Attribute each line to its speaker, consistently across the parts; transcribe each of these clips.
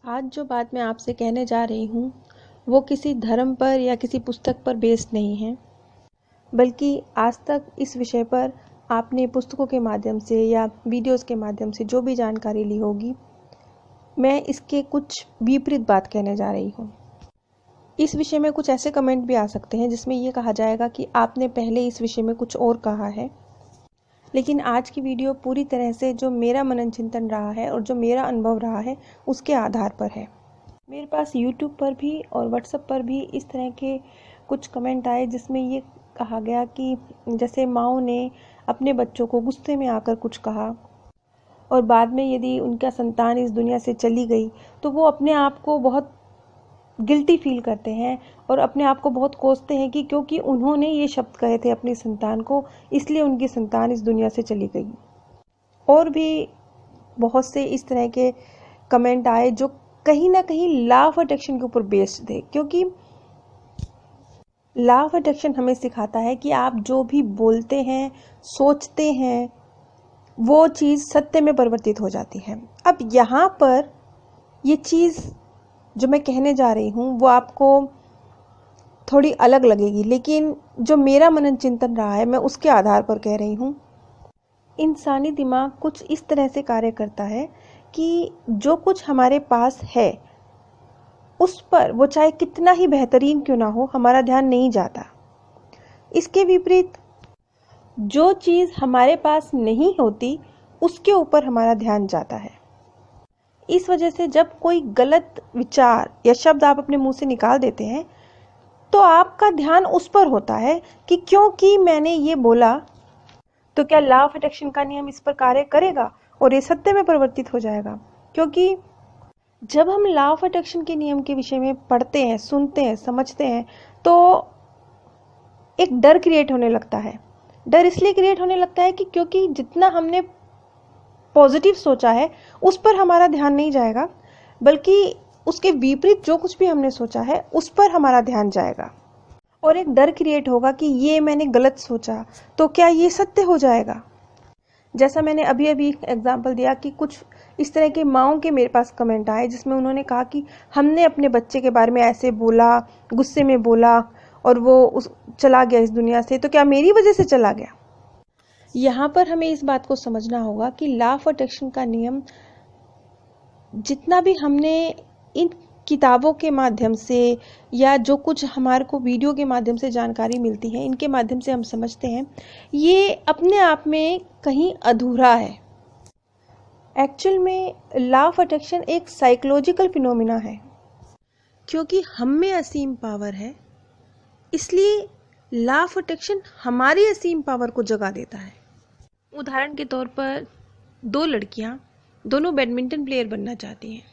Speaker 1: आज जो बात मैं आपसे कहने जा रही हूँ वो किसी धर्म पर या किसी पुस्तक पर बेस्ड नहीं है, बल्कि आज तक इस विषय पर आपने पुस्तकों के माध्यम से या वीडियोस के माध्यम से जो भी जानकारी ली होगी, मैं इसके कुछ विपरीत बात कहने जा रही हूँ। इस विषय में कुछ ऐसे कमेंट भी आ सकते हैं जिसमें ये कहा जाएगा कि आपने पहले इस विषय में कुछ और कहा है, लेकिन आज की वीडियो पूरी तरह से जो मेरा मनन चिंतन रहा है और जो मेरा अनुभव रहा है उसके आधार पर है। मेरे पास YouTube पर भी और WhatsApp पर भी इस तरह के कुछ कमेंट आए जिसमें ये कहा गया कि जैसे माँओं ने अपने बच्चों को गुस्से में आकर कुछ कहा और बाद में यदि उनका संतान इस दुनिया से चली गई तो वो अपने आप को बहुत गिल्टी फील करते हैं और अपने आप को बहुत कोसते हैं कि क्योंकि उन्होंने ये शब्द कहे थे अपनी संतान को, इसलिए उनकी संतान इस दुनिया से चली गई। और भी बहुत से इस तरह के कमेंट आए जो कहीं ना कहीं लॉ ऑफ अट्रैक्शन के ऊपर बेस्ड थे, क्योंकि लॉ ऑफ अट्रैक्शन हमें सिखाता है कि आप जो भी बोलते हैं, सोचते हैं, वो चीज़ सत्य में परिवर्तित हो जाती है। अब यहाँ पर ये चीज़ जो मैं कहने जा रही हूँ वो आपको थोड़ी अलग लगेगी, लेकिन जो मेरा मनन चिंतन रहा है मैं उसके आधार पर कह रही हूँ। इंसानी दिमाग कुछ इस तरह से कार्य करता है कि जो कुछ हमारे पास है उस पर, वो चाहे कितना ही बेहतरीन क्यों ना हो, हमारा ध्यान नहीं जाता। इसके विपरीत जो चीज़ हमारे पास नहीं होती उसके ऊपर हमारा ध्यान जाता है। इस वजह से जब कोई गलत विचार या शब्द आप अपने मुंह से निकाल देते हैं तो आपका ध्यान उस पर होता है कि क्योंकि मैंने ये बोला तो क्या लॉ ऑफ अट्रैक्शन का नियम इस पर कार्य करेगा और ये सत्य में परिवर्तित हो जाएगा। क्योंकि जब हम लॉ ऑफ अट्रैक्शन के नियम के विषय में पढ़ते हैं, सुनते हैं, समझते हैं तो एक डर क्रिएट होने लगता है। डर इसलिए क्रिएट होने लगता है कि क्योंकि जितना हमने पॉजिटिव सोचा है उस पर हमारा ध्यान नहीं जाएगा, बल्कि उसके विपरीत जो कुछ भी हमने सोचा है उस पर हमारा ध्यान जाएगा और एक डर क्रिएट होगा कि ये मैंने गलत सोचा तो क्या ये सत्य हो जाएगा। जैसा मैंने अभी एग्जांपल दिया कि कुछ इस तरह के माँओं के मेरे पास कमेंट आए जिसमें उन्होंने कहा कि हमने अपने बच्चे के बारे में ऐसे बोला, गुस्से में बोला और वो चला गया इस दुनिया से, तो क्या मेरी वजह से चला गया। यहाँ पर हमें इस बात को समझना होगा कि लॉ ऑफ अट्रैक्शन का नियम जितना भी हमने इन किताबों के माध्यम से या जो कुछ हमारे को वीडियो के माध्यम से जानकारी मिलती है, इनके माध्यम से हम समझते हैं, ये अपने आप में कहीं अधूरा है। एक्चुअल में लॉ ऑफ अट्रैक्शन एक साइकोलॉजिकल फिनोमिना है, क्योंकि हम में असीम पावर है, इसलिए लॉ ऑफ अट्रैक्शन हमारी असीम पावर को जगा देता है। उदाहरण के तौर पर दो लड़कियां दोनों बैडमिंटन प्लेयर बनना चाहती हैं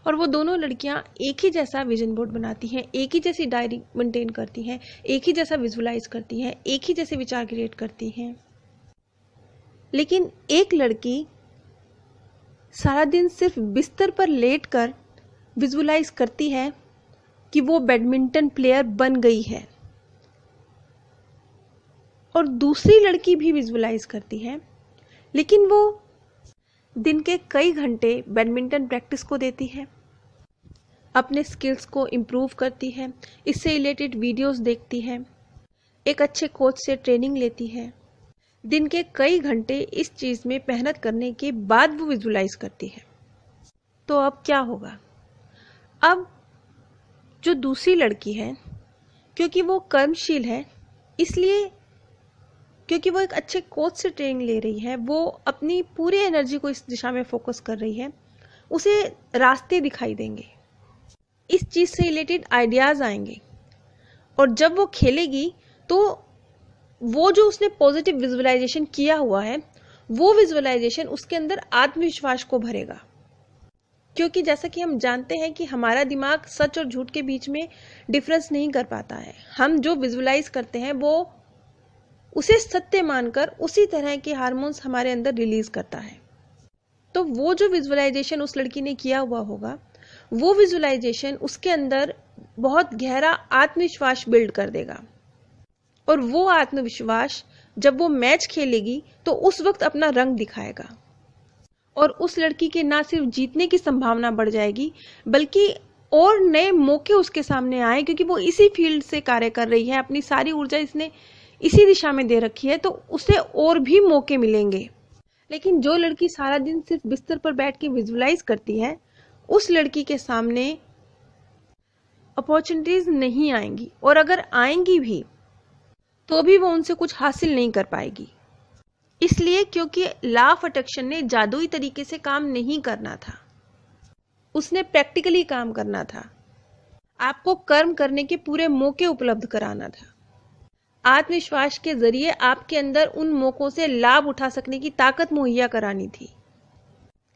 Speaker 1: और वो दोनों लड़कियां एक ही जैसा विजन बोर्ड बनाती हैं, एक ही जैसी डायरी मेंटेन करती हैं, एक ही जैसा विजुलाइज करती हैं, एक ही जैसे विचार क्रिएट करती हैं। लेकिन एक लड़की सारा दिन सिर्फ बिस्तर पर लेटकर विजुलाइज करती है कि वो बैडमिंटन प्लेयर बन गई है, और दूसरी लड़की भी विजुलाइज करती है, लेकिन वो दिन के कई घंटे बैडमिंटन प्रैक्टिस को देती है, अपने स्किल्स को इम्प्रूव करती है, इससे रिलेटेड वीडियोस देखती है, एक अच्छे कोच से ट्रेनिंग लेती है, दिन के कई घंटे इस चीज़ में मेहनत करने के बाद वो विजुलाइज करती है। तो अब क्या होगा? अब जो दूसरी लड़की है, क्योंकि वो कर्मशील है, इसलिए क्योंकि वो एक अच्छे कोच से ट्रेनिंग ले रही है, वो अपनी पूरी एनर्जी को इस दिशा में फोकस कर रही है, उसे रास्ते दिखाई देंगे, इस चीज़ से रिलेटेड आइडियाज़ आएंगे, और जब वो खेलेगी तो वो जो उसने पॉजिटिव विजुअलाइजेशन किया हुआ है वो विजुअलाइजेशन उसके अंदर आत्मविश्वास को भरेगा। क्योंकि जैसा कि हम जानते हैं कि हमारा दिमाग सच और झूठ के बीच में डिफरेंस नहीं कर पाता है। हम जो विजुअलाइज करते हैं वो उसे सत्य मानकर उसी तरह के हार्मोन्स हमारे अंदर रिलीज करता है। तो वो जो विजुअलाइजेशन उस लड़की ने किया हुआ होगा, वो विजुअलाइजेशन उसके अंदर बहुत गहरा आत्मविश्वास बिल्ड कर देगा, और वो आत्मविश्वास जब वो मैच खेलेगी तो उस वक्त अपना रंग दिखाएगा। और उस लड़की के ना सिर्फ जीतने की संभावना बढ़ जाएगी बल्कि और नए मौके उसके सामने आए, क्योंकि वो इसी फील्ड से कार्य कर रही है, अपनी सारी ऊर्जा इसने इसी दिशा में दे रखी है, तो उसे और भी मौके मिलेंगे। लेकिन जो लड़की सारा दिन सिर्फ बिस्तर पर बैठ के विजुअलाइज करती है, उस लड़की के सामने अपॉर्चुनिटीज नहीं आएंगी, और अगर आएंगी भी तो भी वो उनसे कुछ हासिल नहीं कर पाएगी। इसलिए क्योंकि लॉ ऑफ अट्रैक्शन ने जादुई तरीके से काम नहीं करना था, उसने प्रैक्टिकली काम करना था, आपको कर्म करने के पूरे मौके उपलब्ध कराना था। आत्मविश्वास के जरिए आपके अंदर उन मौकों से लाभ उठा सकने की ताकत मुहैया करानी थी।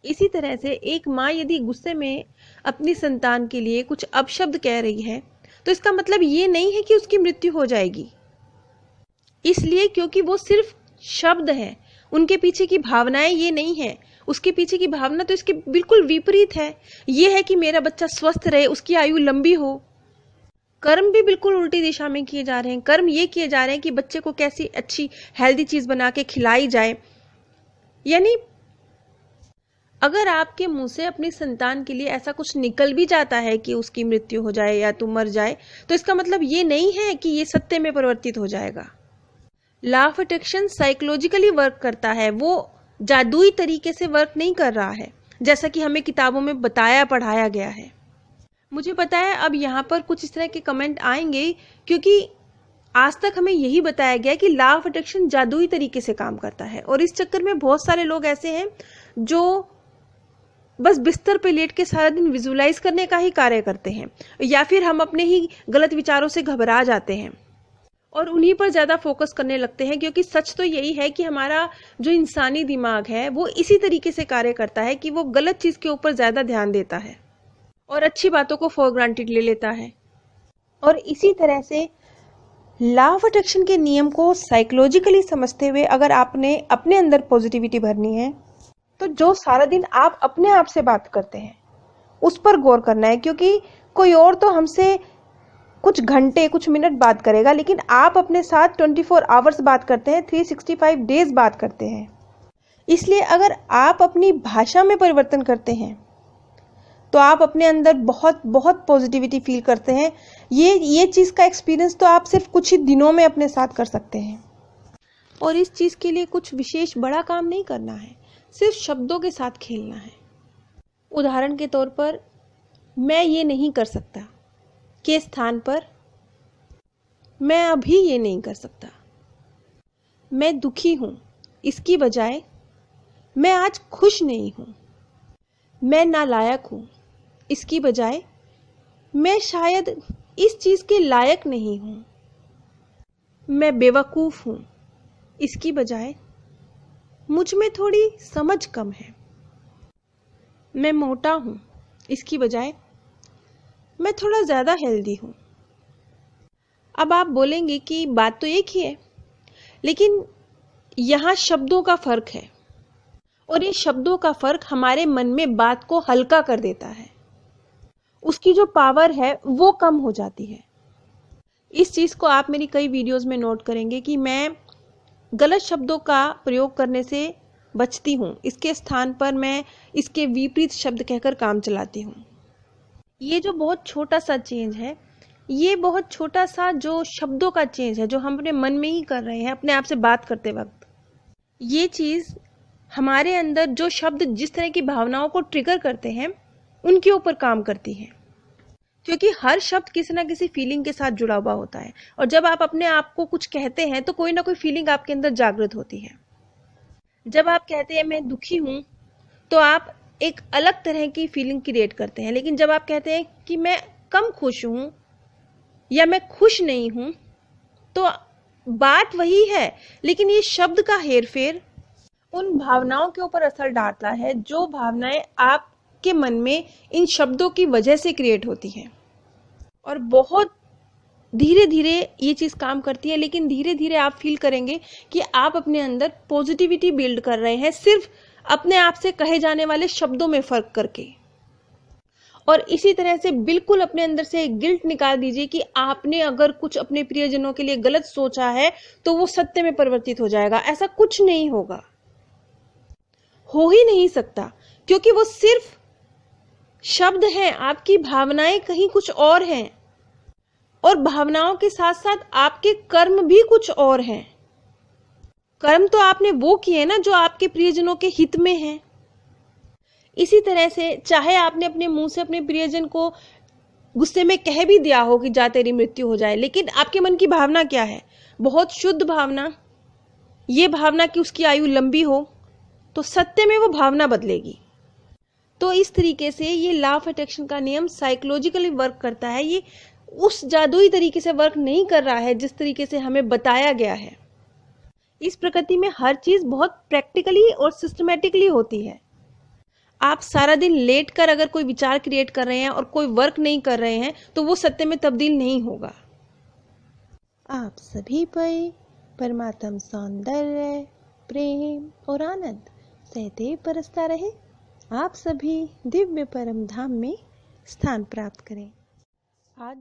Speaker 1: इसी तरह से एक माँ यदि गुस्से में अपनी संतान के लिए कुछ अपशब्द कह रही है तो इसका मतलब ये नहीं है कि उसकी मृत्यु हो जाएगी, इसलिए क्योंकि वो सिर्फ शब्द है, उनके पीछे की भावनाएं ये नहीं है। उसके पीछे की भावना तो इसके बिल्कुल विपरीत है, ये है कि मेरा बच्चा स्वस्थ रहे, उसकी आयु लंबी हो। कर्म भी बिल्कुल उल्टी दिशा में किए जा रहे हैं। कर्म ये किए जा रहे हैं कि बच्चे को कैसी अच्छी हेल्दी चीज बना के खिलाई जाए। यानी अगर आपके मुंह से अपनी संतान के लिए ऐसा कुछ निकल भी जाता है कि उसकी मृत्यु हो जाए या तू मर जाए, तो इसका मतलब ये नहीं है कि ये सत्य में परिवर्तित हो जाएगा। Law of attraction psychologically work करता है, वो जादुई तरीके से वर्क नहीं कर रहा है, जैसा कि हमें किताबों में बताया पढ़ाया गया है। मुझे पता है अब यहाँ पर कुछ इस तरह के कमेंट आएंगे, क्योंकि आज तक हमें यही बताया गया कि लॉ ऑफ अट्रैक्शन जादुई तरीके से काम करता है, और इस चक्कर में बहुत सारे लोग ऐसे हैं जो बस बिस्तर पे लेट के सारा दिन विजुअलाइज करने का ही कार्य करते हैं, या फिर हम अपने ही गलत विचारों से घबरा जाते हैं और उन्हीं पर ज्यादा फोकस करने लगते हैं। क्योंकि सच तो यही है कि हमारा जो इंसानी दिमाग है वो इसी तरीके से कार्य करता है कि वो गलत चीज के ऊपर ज्यादा ध्यान देता है और अच्छी बातों को फॉर ग्रांटेड ले लेता है। और इसी तरह से लॉ ऑफ अट्रैक्शन के नियम को साइकोलॉजिकली समझते हुए अगर आपने अपने अंदर पॉजिटिविटी भरनी है, तो जो सारा दिन आप अपने आप से बात करते हैं उस पर गौर करना है। क्योंकि कोई और तो हमसे कुछ घंटे कुछ मिनट बात करेगा, लेकिन आप अपने साथ 24 आवर्स बात करते हैं, 365 डेज बात करते हैं। इसलिए अगर आप अपनी भाषा में परिवर्तन करते हैं तो आप अपने अंदर बहुत बहुत पॉजिटिविटी फील करते हैं। ये चीज़ का एक्सपीरियंस तो आप सिर्फ कुछ ही दिनों में अपने साथ कर सकते हैं, और इस चीज़ के लिए कुछ विशेष बड़ा काम नहीं करना है, सिर्फ शब्दों के साथ खेलना है। उदाहरण के तौर पर, मैं ये नहीं कर सकता के स्थान पर मैं अभी ये नहीं कर सकता, मैं दुखी हूं इसकी बजाय मैं आज खुश नहीं हूं, मैं नालायक हूं इसकी बजाय मैं शायद इस चीज के लायक नहीं हूं, मैं बेवकूफ हूं इसकी बजाय मुझ में थोड़ी समझ कम है, मैं मोटा हूं इसकी बजाय मैं थोड़ा ज्यादा हेल्दी हूं। अब आप बोलेंगे कि बात तो एक ही है, लेकिन यहां शब्दों का फर्क है, और ये शब्दों का फर्क हमारे मन में बात को हल्का कर देता है, उसकी जो पावर है वो कम हो जाती है। इस चीज को आप मेरी कई वीडियोस में नोट करेंगे कि मैं गलत शब्दों का प्रयोग करने से बचती हूँ, इसके स्थान पर मैं इसके विपरीत शब्द कहकर काम चलाती हूँ। ये जो बहुत छोटा सा चेंज है, ये बहुत छोटा सा जो शब्दों का चेंज है जो हम अपने मन में ही कर रहे हैं अपने आप से बात करते वक्त, ये चीज हमारे अंदर जो शब्द जिस तरह की भावनाओं को ट्रिगर करते हैं उनके ऊपर काम करती है। क्योंकि हर शब्द किसी ना किसी फीलिंग के साथ जुड़ा हुआ होता है, और जब आप अपने आप को कुछ कहते हैं तो कोई ना कोई फीलिंग आपके अंदर जागृत होती है। जब आप कहते हैं मैं दुखी हूं, तो आप एक अलग तरह की फीलिंग क्रिएट करते हैं। लेकिन जब आप कहते हैं कि मैं कम खुश हूं या मैं खुश नहीं हूं, तो बात वही है, लेकिन ये शब्द का हेरफेर उन भावनाओं के ऊपर असर डालता है जो भावनाएं आपके मन में इन शब्दों की वजह से क्रिएट होती हैं। और बहुत धीरे धीरे ये चीज काम करती है, लेकिन धीरे धीरे आप फील करेंगे कि आप अपने अंदर पॉजिटिविटी बिल्ड कर रहे हैं, सिर्फ अपने आप से कहे जाने वाले शब्दों में फर्क करके। और इसी तरह से बिल्कुल अपने अंदर से गिल्ट निकाल दीजिए कि आपने अगर कुछ अपने प्रियजनों के लिए गलत सोचा है तो वो सत्य में परिवर्तित हो जाएगा। ऐसा कुछ नहीं होगा, हो ही नहीं सकता। क्योंकि वो सिर्फ शब्द हैं, आपकी भावनाएं कहीं कुछ और हैं, और भावनाओं के साथ साथ आपके कर्म भी कुछ और हैं। कर्म तो आपने वो किए ना जो आपके प्रियजनों के हित में हैं। इसी तरह से चाहे आपने अपने मुंह से अपने प्रियजन को गुस्से में कह भी दिया हो कि जा तेरी मृत्यु हो जाए, लेकिन आपके मन की भावना क्या है? बहुत शुद्ध भावना, ये भावना कि उसकी आयु लंबी हो, तो सत्य में वो भावना बदलेगी। तो इस तरीके से ये लॉ ऑफ अट्रैक्शन का नियम साइकोलॉजिकली वर्क करता है। ये उस जादुई तरीके से वर्क नहीं कर रहा है जिस तरीके से हमें बताया गया है। इस प्रकृति में हर चीज बहुत प्रैक्टिकली और सिस्टमेटिकली होती है। आप सारा दिन लेट कर अगर कोई विचार क्रिएट कर रहे हैं और कोई वर्क नहीं कर रहे हैं तो वो सत्य में तब्दील नहीं होगा। आप सभी पर परमात्म सौंदर्य, प्रेम और आनंद सदैव बरसता रहे। आप सभी दिव्य परम धाम में स्थान प्राप्त करें। आज